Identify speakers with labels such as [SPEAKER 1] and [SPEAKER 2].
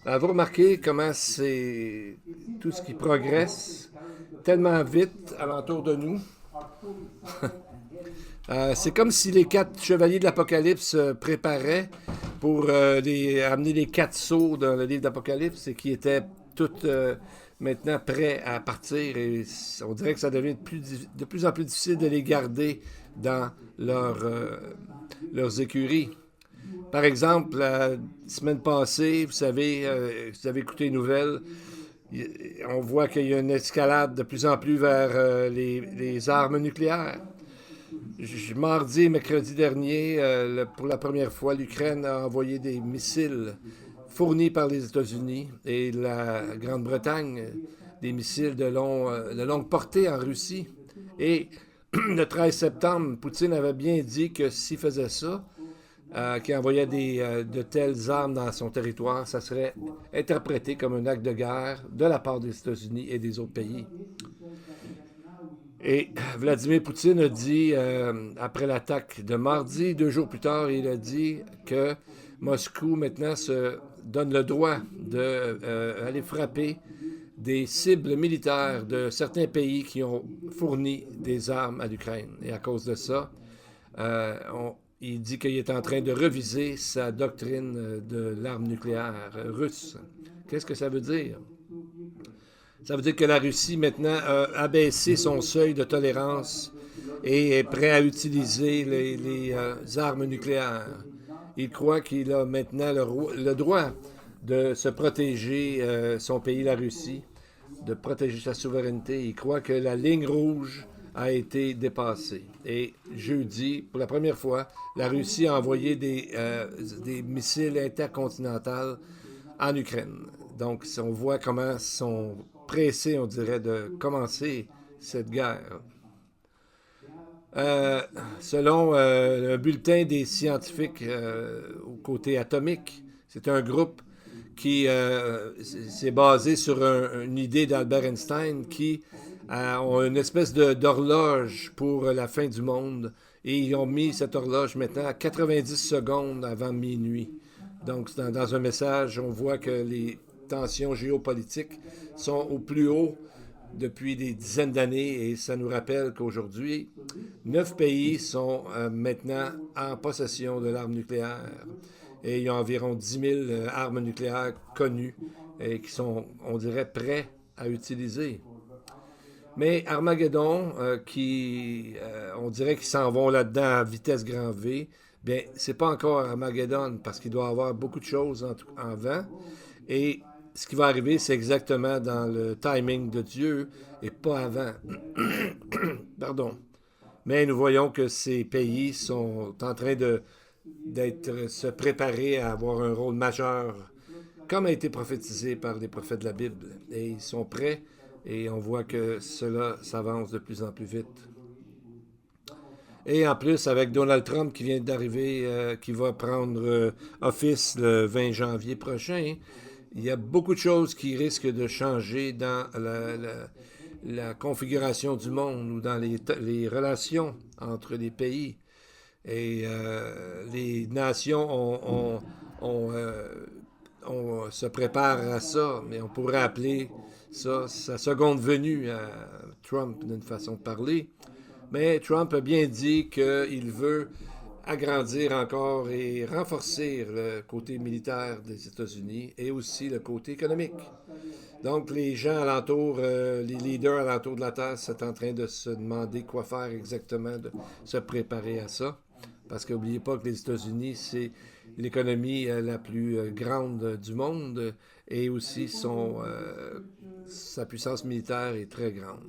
[SPEAKER 1] Vous remarquez comment c'est tout ce qui progresse tellement vite alentour de nous. C'est comme si les quatre chevaliers de l'Apocalypse se préparaient pour amener les quatre sceaux dans le livre d'Apocalypse et qui étaient toutes maintenant prêts à partir. Et on dirait que ça devient de plus en plus difficile de les garder dans leurs écuries. Par exemple, la semaine passée, vous savez, vous avez écouté les nouvelles, on voit qu'il y a une escalade de plus en plus vers les armes nucléaires. Mardi et mercredi dernier, pour la première fois, l'Ukraine a envoyé des missiles fournis par les États-Unis et la Grande-Bretagne, des missiles de longue portée en Russie. Et le 13 septembre, Poutine avait bien dit que s'il faisait ça, qui envoyait de telles armes dans son territoire, ça serait interprété comme un acte de guerre de la part des États-Unis et des autres pays. Et Vladimir Poutine a dit, après l'attaque de mardi, 2 jours plus tard, il a dit que Moscou maintenant se donne le droit d'aller frapper des cibles militaires de certains pays qui ont fourni des armes à l'Ukraine. Et à cause de ça, il dit qu'il est en train de reviser sa doctrine de l'arme nucléaire russe. Qu'est-ce que ça veut dire? Ça veut dire que la Russie maintenant a abaissé son seuil de tolérance et est prêt à utiliser les armes nucléaires. Il croit qu'il a maintenant le droit de se protéger son pays, la Russie, de protéger sa souveraineté. Il croit que la ligne rouge a été dépassée. Et jeudi, pour la première fois, la Russie a envoyé des missiles intercontinentaux en Ukraine. Donc, on voit comment sont pressés, on dirait, de commencer cette guerre. Euh, Selon un bulletin des scientifiques au côté atomique, c'est un groupe qui s'est basé sur une idée d'Albert Einstein qui ont une espèce d'horloge pour la fin du monde et ils ont mis cette horloge maintenant à 90 secondes avant minuit. Donc, dans un message, on voit que les tensions géopolitiques sont au plus haut depuis des dizaines d'années et ça nous rappelle qu'aujourd'hui, 9 pays sont maintenant en possession de l'arme nucléaire et il y a environ 10 000 armes nucléaires connues et qui sont, on dirait, prêts à utiliser. Mais Armageddon, on dirait qu'ils s'en vont là-dedans à vitesse grand V, bien, c'est pas encore Armageddon parce qu'il doit y avoir beaucoup de choses en vent. Et ce qui va arriver, c'est exactement dans le timing de Dieu et pas avant. Pardon. Mais nous voyons que ces pays sont en train se préparer à avoir un rôle majeur, comme a été prophétisé par les prophètes de la Bible. Et ils sont prêts et on voit que cela s'avance de plus en plus vite. Et en plus, avec Donald Trump qui vient d'arriver, qui va prendre office le 20 janvier prochain, il y a beaucoup de choses qui risquent de changer dans la configuration du monde ou dans les relations entre les pays. Et les nations on se prépare à ça, mais on pourrait appeler ça sa seconde venue à Trump d'une façon de parler. Mais Trump a bien dit qu'il veut agrandir encore et renforcer le côté militaire des États-Unis et aussi le côté économique. Donc les gens alentour, les leaders alentour de la Terre sont en train de se demander quoi faire exactement, de se préparer à ça. Parce qu'oubliez pas que les États-Unis, c'est l'économie la plus grande du monde et aussi sa puissance militaire est très grande.